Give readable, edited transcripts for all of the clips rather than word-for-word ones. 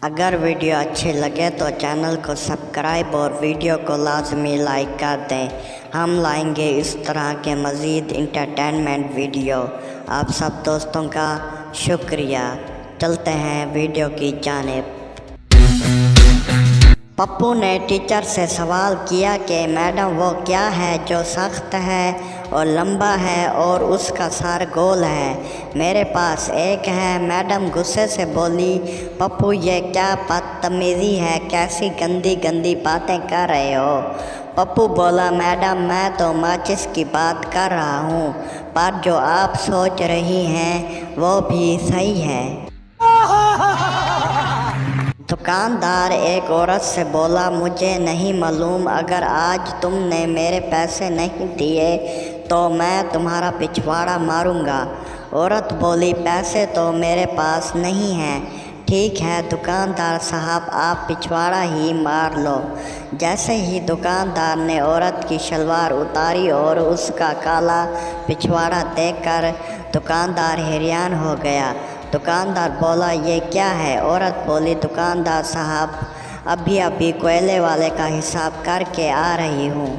अगर वीडियो अच्छे लगे तो चैनल को सब्सक्राइब और वीडियो को लाजमी लाइक कर दें। हम लाएंगे इस तरह के मज़ीद इंटरटेनमेंट वीडियो। आप सब दोस्तों का शुक्रिया। चलते हैं वीडियो की जानिब। पप्पू ने टीचर से सवाल किया कि मैडम वो क्या है जो सख्त है और लंबा है और उसका सर गोल है। मेरे पास एक है। मैडम गुस्से से बोली, पप्पू ये क्या बदतमीज़ी है, कैसी गंदी गंदी बातें कर रहे हो। पप्पू बोला, मैडम मैं तो माचिस की बात कर रहा हूँ, पर जो आप सोच रही हैं वो भी सही है। दुकानदार एक औरत से बोला, मुझे नहीं मालूम, अगर आज तुमने मेरे पैसे नहीं दिए तो मैं तुम्हारा पिछवाड़ा मारूंगा। औरत बोली, पैसे तो मेरे पास नहीं हैं। ठीक है दुकानदार साहब, आप पिछवाड़ा ही मार लो। जैसे ही दुकानदार ने औरत की शलवार उतारी और उसका काला पिछवाड़ा देखकर दुकानदार हैरान हो गया। दुकानदार बोला, ये क्या है। औरत बोली, दुकानदार साहब अभी अभी कोयले वाले का हिसाब करके आ रही हूँ।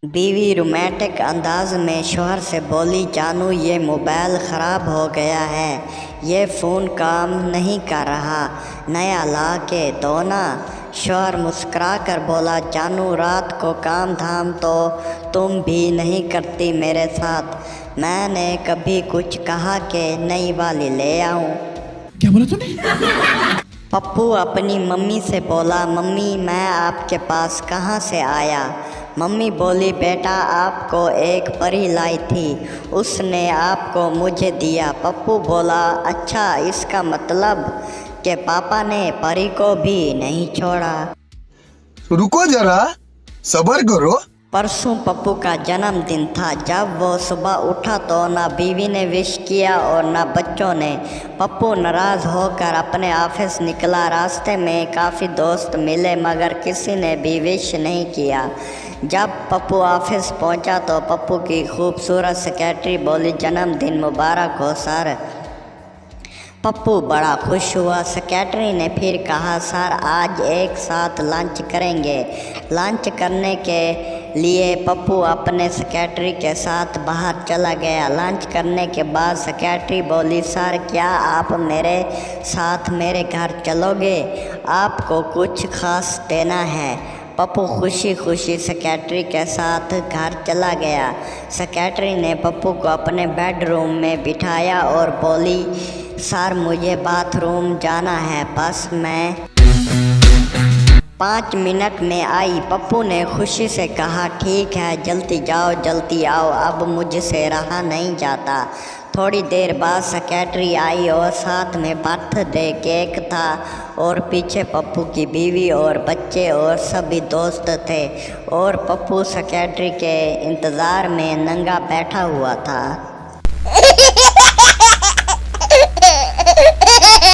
बीवी रोमांटिक अंदाज में शौहर से बोली, जानू ये मोबाइल ख़राब हो गया है, ये फ़ोन काम नहीं कर रहा, नया ला के दो ना। शौहर मुस्कुरा कर बोला, जानू रात को काम धाम तो तुम भी नहीं करती मेरे साथ, मैंने कभी कुछ कहा कि नई वाली ले आऊं। क्या बोला तूने? पप्पू अपनी मम्मी से बोला, मम्मी मैं आपके पास कहाँ से आया। मम्मी बोली, बेटा आपको एक परी लाई थी, उसने आपको मुझे दिया। पप्पू बोला, अच्छा इसका मतलब कि पापा ने परी को भी नहीं छोड़ा। रुको जरा, सब्र करो। परसों पप्पू का जन्मदिन था। जब वो सुबह उठा तो ना बीवी ने विश किया और ना बच्चों ने। पप्पू नाराज़ होकर अपने ऑफिस निकला। रास्ते में काफ़ी दोस्त मिले मगर किसी ने भी विश नहीं किया। जब पप्पू ऑफिस पहुंचा तो पप्पू की खूबसूरत सेक्रेटरी बोली, जन्मदिन मुबारक हो सर। पप्पू बड़ा खुश हुआ। सेक्रेटरी ने फिर कहा, सर आज एक साथ लंच करेंगे। लंच करने के लिए पप्पू अपने सेक्रेटरी के साथ बाहर चला गया। लंच करने के बाद सेक्रेटरी बोली, सर क्या आप मेरे साथ मेरे घर चलोगे, आपको कुछ खास देना है। पप्पू खुशी खुशी सेक्रेटरी के साथ घर चला गया। सेक्रेटरी ने पप्पू को अपने बेडरूम में बिठाया और बोली, सर मुझे बाथरूम जाना है, बस मैं 5 मिनट में आई। पप्पू ने खुशी से कहा, ठीक है जल्दी जाओ जल्दी आओ, अब मुझसे रहा नहीं जाता। थोड़ी देर बाद सेक्रेटरी आई और साथ में बर्थडे केक था और पीछे पप्पू की बीवी और बच्चे और सभी दोस्त थे और पप्पू सेक्रेटरी के इंतज़ार में नंगा बैठा हुआ था।